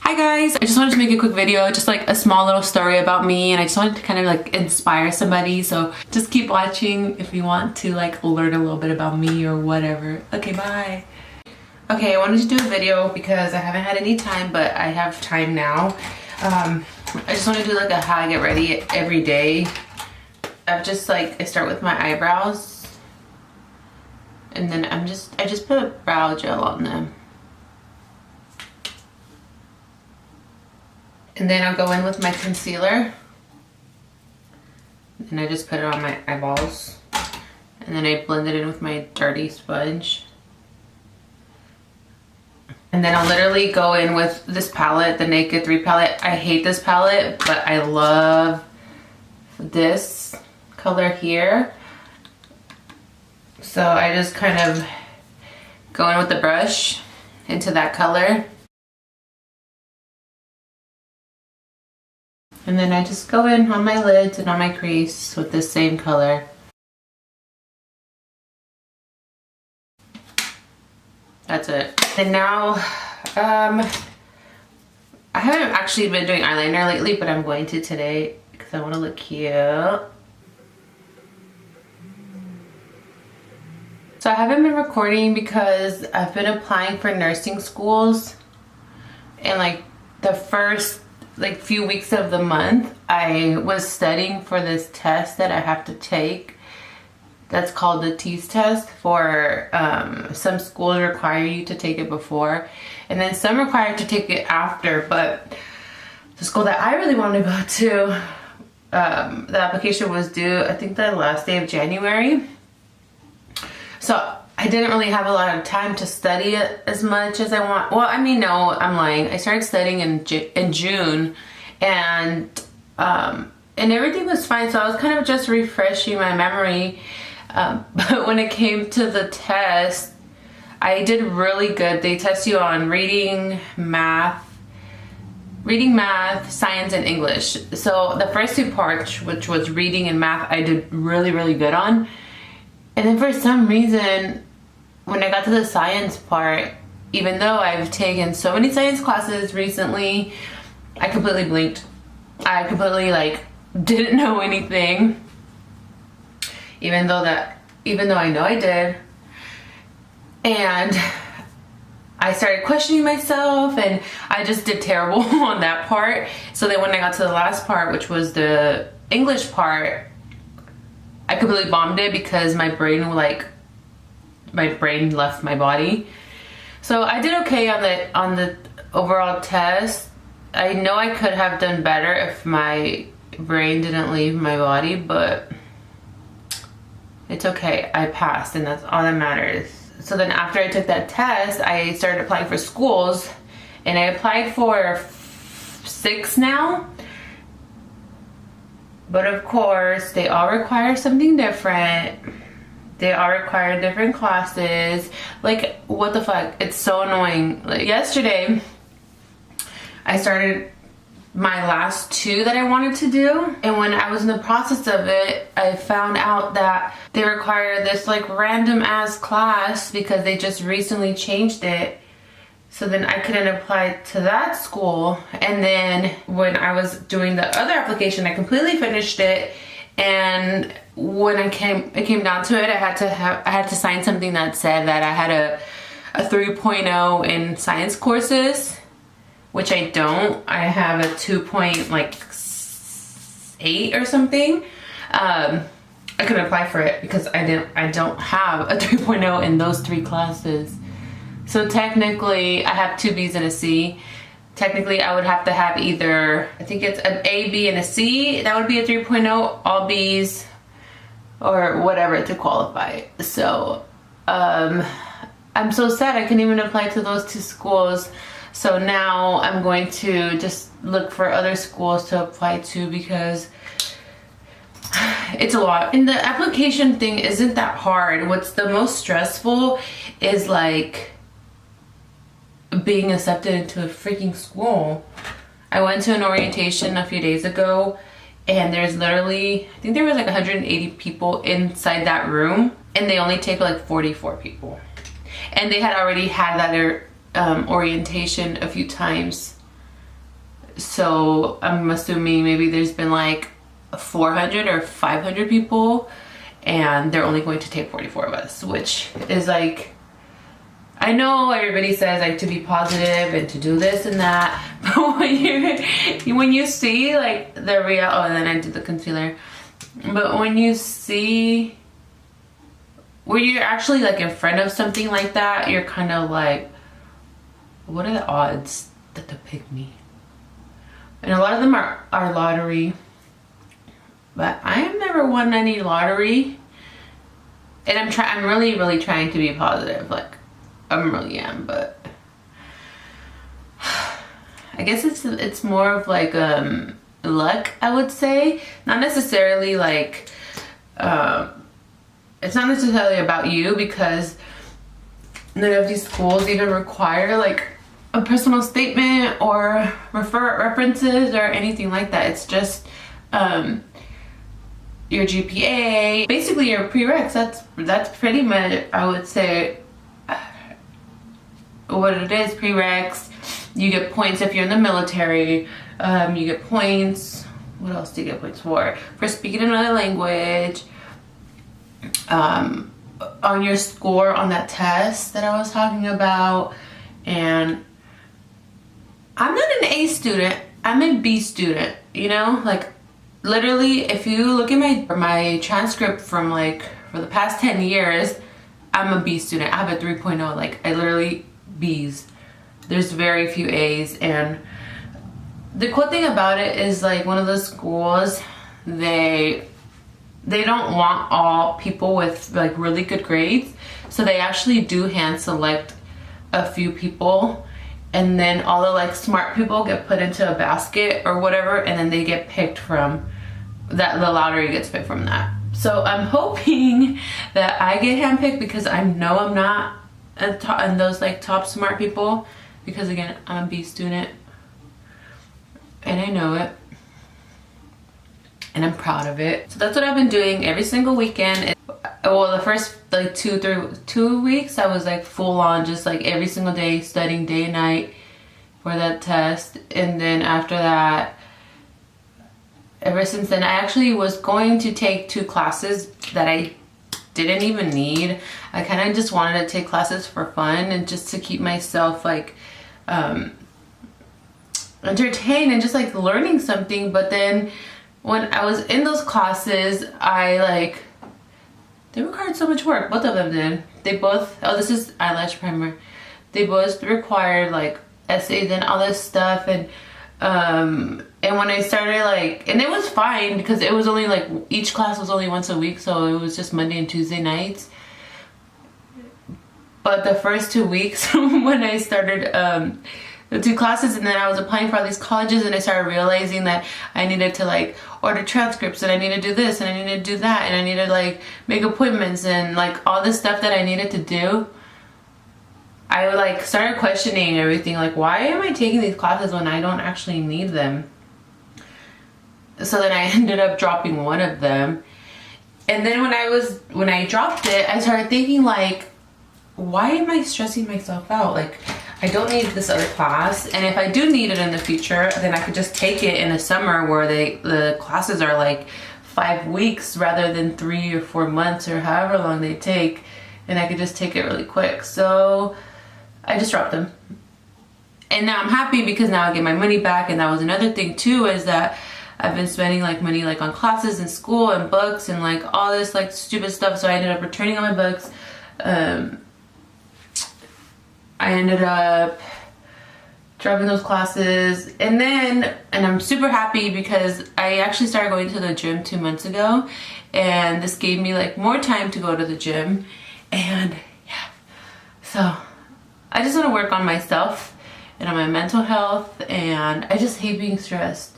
Hi guys, I just wanted to make a quick video, just like a small little story about me, and I just wanted to kind of like inspire somebody, so just keep watching if you want to like learn a little bit about me or whatever. Okay, bye. Okay, I wanted to do a video because I haven't had any time, but I have time now. I just want to do like a how I get ready every day. I start with my eyebrows, and then I just put brow gel on them. And then I'll go in with my concealer, and I just put it on my eyeballs, and then I blend it in with my dirty sponge. And then I'll literally go in with this palette, the Naked 3 palette. I hate this palette, but I love this color here. So I just kind of go in with the brush into that color. And then I just go in on my lids and on my crease with this same color. That's it. And now, I haven't actually been doing eyeliner lately, but I'm going to today because I want to look cute. So I haven't been recording because I've been applying for nursing schools, and like the first few weeks of the month I was studying for this test that I have to take. That's called the TEAS test. For some schools require you to take it before, and then some require to take it after. But the school that I really wanted to go to, the application was due I think the last day of January, so I didn't really have a lot of time to study it as much as I want. Well, I mean, no, I'm lying. I started studying in June, and everything was fine. So I was kind of just refreshing my memory. But when it came to the test, I did really good. They test you on reading, math, science, and English. So the first two parts, which was reading and math, I did really, really good on. And then for some reason, when I got to the science part, even though I've taken so many science classes recently, I completely blinked. I completely didn't know anything. Even though I know I did. And I started questioning myself, and I just did terrible on that part. So then when I got to the last part, which was the English part, I completely bombed it because my brain left my body. So I did okay on the overall test. I know I could have done better if my brain didn't leave my body, but it's okay. I passed, and that's all that matters. So then after I took that test, I started applying for schools, and I applied for 6 now. But of course, they all require something different. They all require different classes. Like, what the fuck? It's so annoying. Like, yesterday, I started my last 2 that I wanted to do. And when I was in the process of it, I found out that they require this random ass class because they just recently changed it. So then I couldn't apply to that school. And then when I was doing the other application, I completely finished it. And when it came down to it, I had to sign something that said that I had a 3.0 in science courses, which I don't. I have a 2.8 or something. I couldn't apply for it because I don't have a 3.0 in those 3 classes. So technically, I have 2 B's and a C. Technically, I would have to have either, I think it's an A, B, and a C. That would be a 3.0, all B's, or whatever to qualify. So, I'm so sad I couldn't even apply to those 2 schools. So now I'm going to just look for other schools to apply to because it's a lot. And the application thing isn't that hard. What's the most stressful is being accepted into a freaking school. I went to an orientation a few days ago, and there's literally, I think there was 180 people inside that room, and they only take 44 people. And they had already had that orientation a few times. So I'm assuming maybe there's been like 400 or 500 people, and they're only going to take 44 of us, which is like, I know everybody says like to be positive and to do this and that, but when you see like the real, oh, and then I did the concealer, but when you see, when you're actually like in front of something like that, you're kind of like, what are the odds that they'll pick me? And a lot of them are lottery, but I have never won any lottery, and I'm really trying to be positive, like I really am, but I guess it's more of like luck, I would say. Not necessarily like it's not necessarily about you, because none of these schools even require like a personal statement or references or anything like that. It's just your GPA, basically your prereqs. That's pretty much, I would say, what it is. Prereqs, you get points if you're in the military, you get points, what else do you get points for speaking another language, on your score on that test that I was talking about. And I'm not an A student, I'm a B student, you know, like literally if you look at my transcript from like for the past 10 years, I'm a B student. I have a 3.0, like I literally B's. There's very few A's. And the cool thing about it is like one of those schools, they don't want all people with like really good grades, so they actually do hand select a few people, and then all the like smart people get put into a basket or whatever, and then they get picked from that. The lottery gets picked from that. So I'm hoping that I get handpicked, because I know I'm not in those like top smart people, because again, I'm a B student and I know it. And I'm proud of it. So that's what I've been doing every single weekend. Well, the first like 2 weeks, I was like full on, just like every single day studying day and night for that test. And then after that, ever since then, I actually was going to take 2 classes that I didn't even need. I kind of just wanted to take classes for fun and just to keep myself like entertained and just like learning something. But then when I was in those classes, they required so much work. Both of them did. They both, oh, this is eyelash primer. They both required like essays and all this stuff. And when I started like, and it was fine because it was only like, each class was only once a week. So it was just Monday and Tuesday nights. But the first 2 weeks when I started the 2 classes, and then I was applying for all these colleges, and I started realizing that I needed to like order transcripts, and I need to do this, and I need to do that, and I need to like make appointments, and like all this stuff that I needed to do. I like started questioning everything, like why am I taking these classes when I don't actually need them? So then I ended up dropping one of them. And then when I dropped it, I started thinking like, why am I stressing myself out? Like, I don't need this other class, and if I do need it in the future, then I could just take it in the summer where the classes are like 5 weeks rather than 3 or 4 months or however long they take, and I could just take it really quick. So I just dropped them. And now I'm happy because now I get my money back. And that was another thing too, is that I've been spending like money like on classes and school and books and like all this like stupid stuff. So I ended up returning all my books. I ended up dropping those classes, and I'm super happy because I actually started going to the gym 2 months ago, and this gave me like more time to go to the gym. And yeah, so I just want to work on myself and on my mental health, and I just hate being stressed.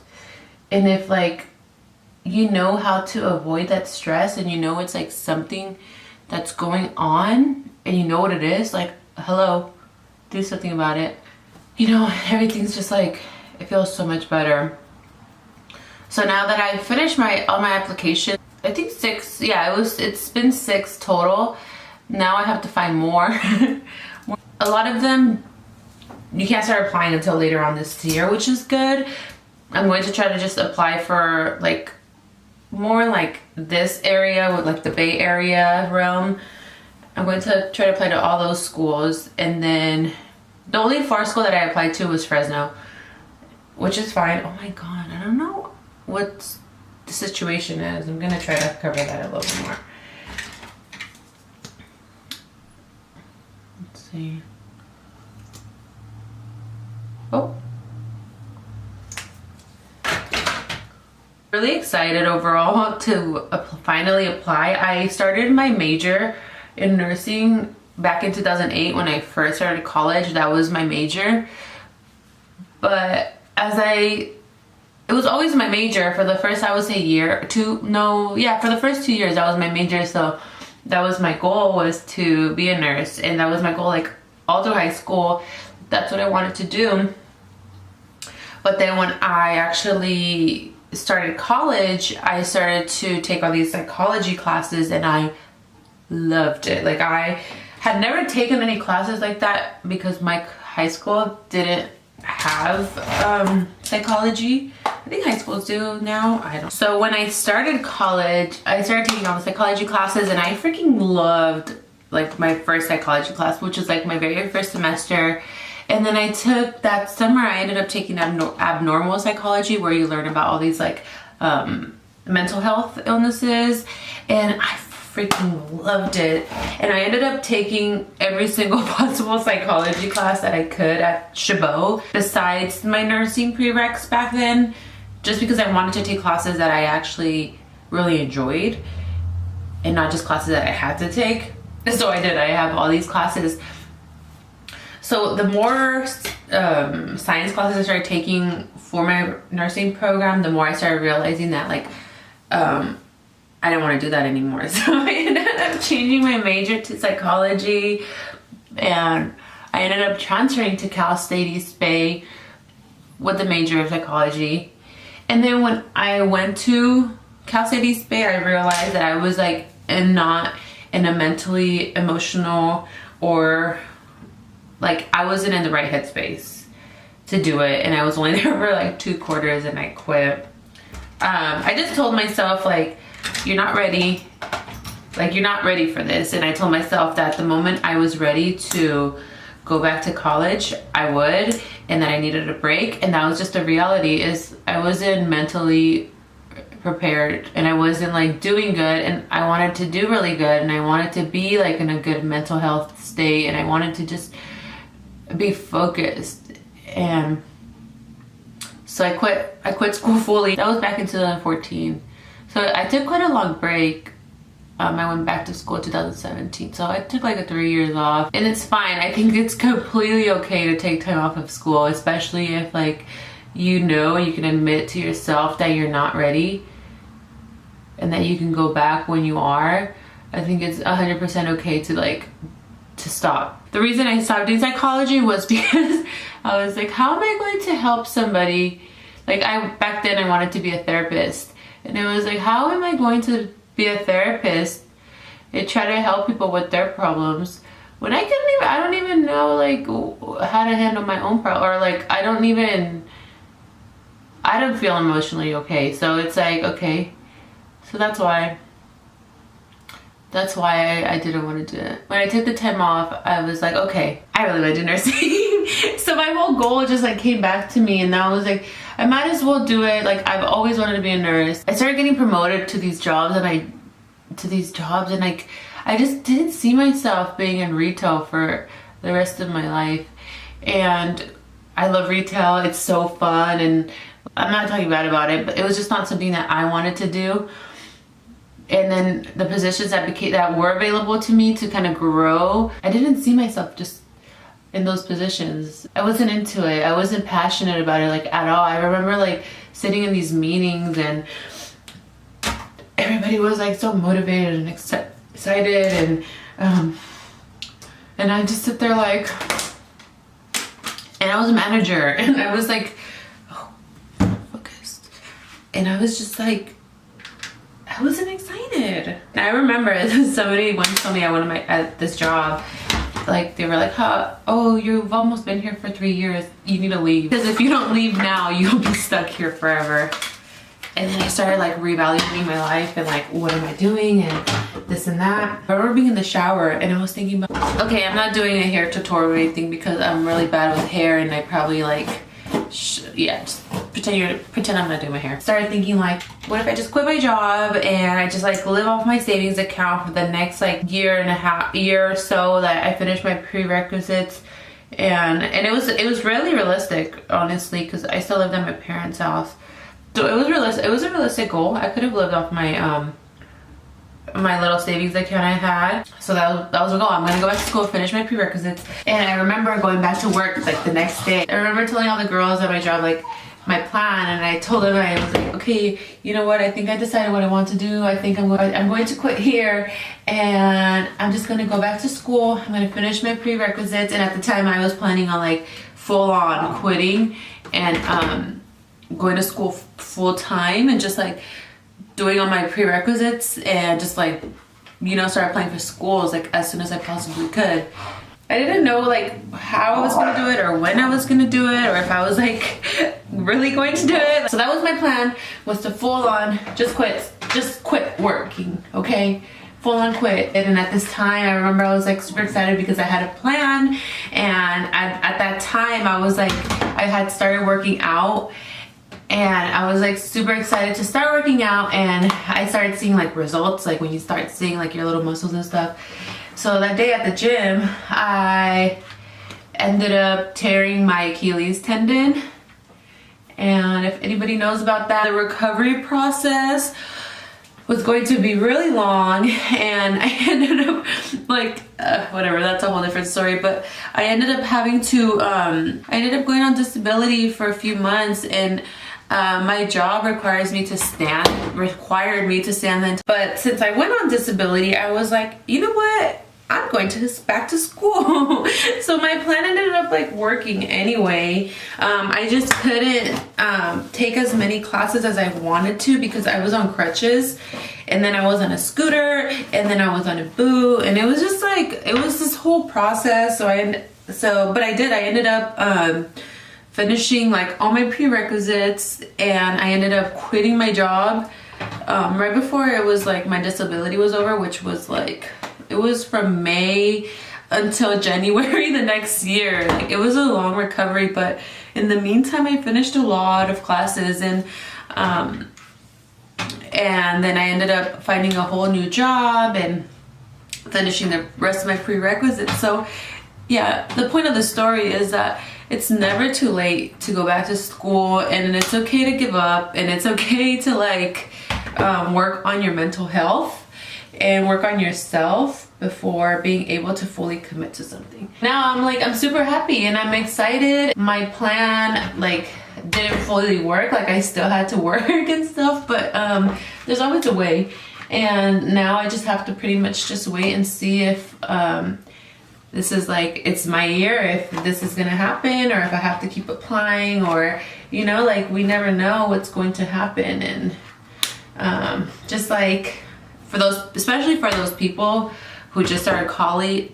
And if like you know how to avoid that stress, and you know it's like something that's going on and you know what it is, like hello, do something about it. You know, everything's just like, it feels so much better. So now that I finished all my applications, I think 6, yeah, it's been 6 total. Now I have to find more. A lot of them you can't start applying until later on this year, which is good. I'm going to try to just apply for like more like this area with like the Bay Area realm. I'm going to try to apply to all those schools, and then the only far school that I applied to was Fresno, which is fine. Oh my god, I don't know what the situation is. I'm gonna try to cover that a little bit more. Let's see. Oh. Really excited overall to finally apply. I started my major in nursing back in 2008 when I first started college. That was my major. But it was always my major for the first, I would say, for the first 2 years that was my major. So that was my goal, was to be a nurse, and that was my goal like all through high school. That's what I wanted to do. But then when I actually started college, I started to take all these psychology classes, and I loved it. Like, I had never taken any classes like that because my high school didn't have psychology. I think high schools do now. I don't. So when I started college, I started taking all the psychology classes, and I freaking loved like my first psychology class, which was like my very first semester. And then I took that summer, I ended up taking abnormal psychology, where you learn about all these like mental health illnesses, and I freaking loved it. And I ended up taking every single possible psychology class that I could at Chabot, besides my nursing prereqs back then, just because I wanted to take classes that I actually really enjoyed, and not just classes that I had to take. So I did. I have all these classes. So the more science classes I started taking for my nursing program, the more I started realizing that like I didn't want to do that anymore. So I ended up changing my major to psychology, and I ended up transferring to Cal State East Bay with the major of psychology. And then when I went to Cal State East Bay, I realized that I was like not in a mentally, emotional, or like I wasn't in the right headspace to do it, and I was only there for like 2 quarters and I quit. I just told myself like, you're not ready, like you're not ready for this. And I told myself that the moment I was ready to go back to college, I would, and that I needed a break. And that was just the reality, is I wasn't mentally prepared, and I wasn't like doing good, and I wanted to do really good, and I wanted to be like in a good mental health state, and I wanted to just be focused. And so I quit school fully. That was back in 2014. So I took quite a long break. I went back to school in 2017. So I took like 3 years off, and it's fine. I think it's completely okay to take time off of school, especially if like you can admit to yourself that you're not ready, and that you can go back when you are. I think it's 100% okay to stop. The reason I stopped doing psychology was because I was like, how am I going to help somebody? Like back then I wanted to be a therapist, and it was like, how am I going to be a therapist and try to help people with their problems when I don't even know like how to handle my own problem, or like I don't feel emotionally okay. So it's like, okay, so that's why I didn't want to do it. When I took the time off, I was like, okay, I really want to do nursing. So my whole goal just like came back to me, and I was like, I might as well do it. Like, I've always wanted to be a nurse. I started getting promoted to these jobs, and like I just didn't see myself being in retail for the rest of my life. And I love retail. It's so fun, and I'm not talking bad about it, but it was just not something that I wanted to do. And then the positions that were available to me to kind of grow, I didn't see myself just in those positions. I wasn't into it. I wasn't passionate about it like at all. I remember like sitting in these meetings, and everybody was like so motivated and excited, and I just sit there like, and I was a manager, and I was like, oh, focused, and I was just like, I wasn't excited. And I remember somebody once told me at this job, like they were like, huh, oh, you've almost been here for 3 years, you need to leave, because if you don't leave now, you'll be stuck here forever. And then I started like reevaluating my life and like, what am I doing and this and that. I remember being in the shower and I was thinking about, okay, I'm not doing a hair tutorial or anything because I'm really bad with hair, and I probably like, yeah, just pretend I'm not doing my hair. Started thinking like, what if I just quit my job and I just like live off my savings account for the next like year or so that I finish my prerequisites. And it was really realistic, honestly, because I still lived at my parents' house. So it was realistic. It was a realistic goal. I could have lived off my my little savings account I had. So that was a goal. I'm gonna go back to school, finish my prerequisites. And I remember going back to work like the next day. I remember telling all the girls at my job like my plan, and I told them, I was like, okay, you know what? I think I decided what I want to do. I think I'm going to quit here, and I'm just gonna go back to school. I'm gonna finish my prerequisites. And at the time, I was planning on like full on quitting and going to school full time and just like doing all my prerequisites and just like, you know, start applying for schools like as soon as I possibly could. I didn't know like how I was gonna do it or when I was gonna do it or if I was like really going to do it. So that was my plan, was to full on just quit working, okay? Full on quit. And at this time, I remember I was like super excited because I had a plan, and at that time I was like, I had started working out. And I was like super excited to start working out, and I started seeing like results, like when you start seeing like your little muscles and stuff. So that day at the gym, I ended up tearing my Achilles tendon. And if anybody knows about that, the recovery process was going to be really long, and I ended up like, whatever, that's a whole different story, but I ended up having to, I ended up going on disability for a few months, and my job required me to stand then. But since I went on disability, I was like, you know what? I'm going back to school. So my plan ended up like working anyway. I just couldn't take as many classes as I wanted to because I was on crutches, and then I was on a scooter, and then I was on a boot, and it was just like, it was this whole process. But I ended up finishing like all my prerequisites, and I ended up quitting my job right before it was like my disability was over, which was like, it was from May until January the next year. Like, it was a long recovery, but in the meantime I finished a lot of classes, and then I ended up finding a whole new job and finishing the rest of my prerequisites. So yeah, the point of the story is that it's never too late to go back to school, and it's okay to give up, and it's okay to like work on your mental health and work on yourself before being able to fully commit to something. Now I'm super happy and I'm excited. My plan like didn't fully work, like I still had to work and stuff, but there's always a way. And now I just have to pretty much just wait and see if this is like, it's my year, if this is gonna happen, or if I have to keep applying, or, you know, like we never know what's going to happen. And just like especially for those people who just started college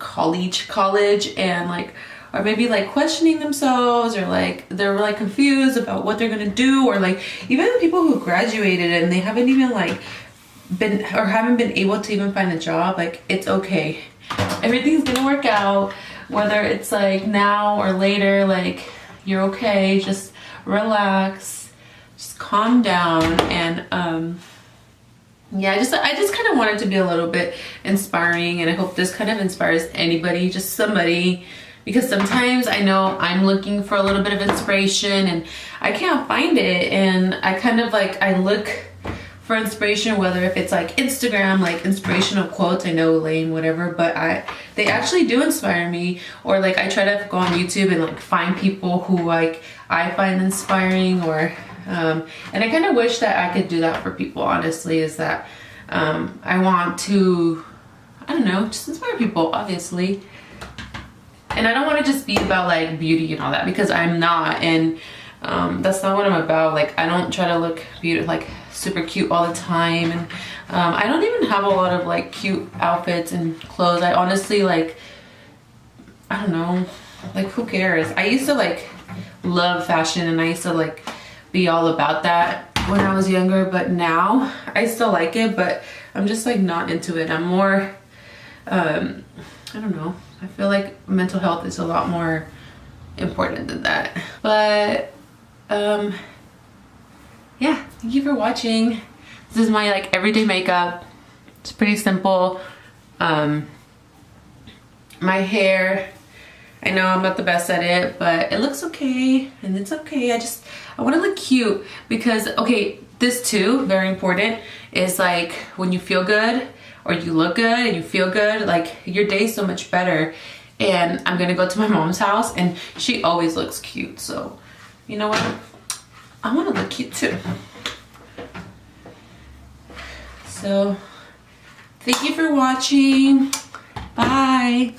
and like are maybe like questioning themselves, or like they're like confused about what they're gonna do, or like even the people who graduated and they haven't even like haven't been able to even find a job, like it's okay. Everything's gonna work out, whether it's like now or later. Like you're okay, just relax, just calm down. And yeah, I just kind of wanted to be a little bit inspiring, and I hope this kind of inspires anybody, just somebody, because sometimes I know I'm looking for a little bit of inspiration and I can't find it, and I kind of like, I look for inspiration, whether if it's like Instagram, like inspirational quotes, I know, lame, whatever, but they actually do inspire me. Or like I try to go on YouTube and like find people who like I find inspiring, or and I kind of wish that I could do that for people, honestly, is that I want to, I don't know, just inspire people, obviously. And I don't want to just be about like beauty and all that, because I'm not, and that's not what I'm about. Like I don't try to look like super cute all the time, and I don't even have a lot of like cute outfits and clothes. I honestly like, I don't know, like who cares? I used to like love fashion and I used to like be all about that when I was younger, but now I still like it, but I'm just like not into it. I'm more, I don't know. I feel like mental health is a lot more important than that. But yeah, thank you for watching. This is my like everyday makeup. It's pretty simple. My hair, I know I'm not the best at it, but it looks okay, and it's okay. I want to look cute because, okay, this too, very important, is like when you feel good or you look good and you feel good, like your day's so much better. And I'm gonna go to my mom's house and she always looks cute, so you know what? I want to look cute too. So thank you for watching. Bye.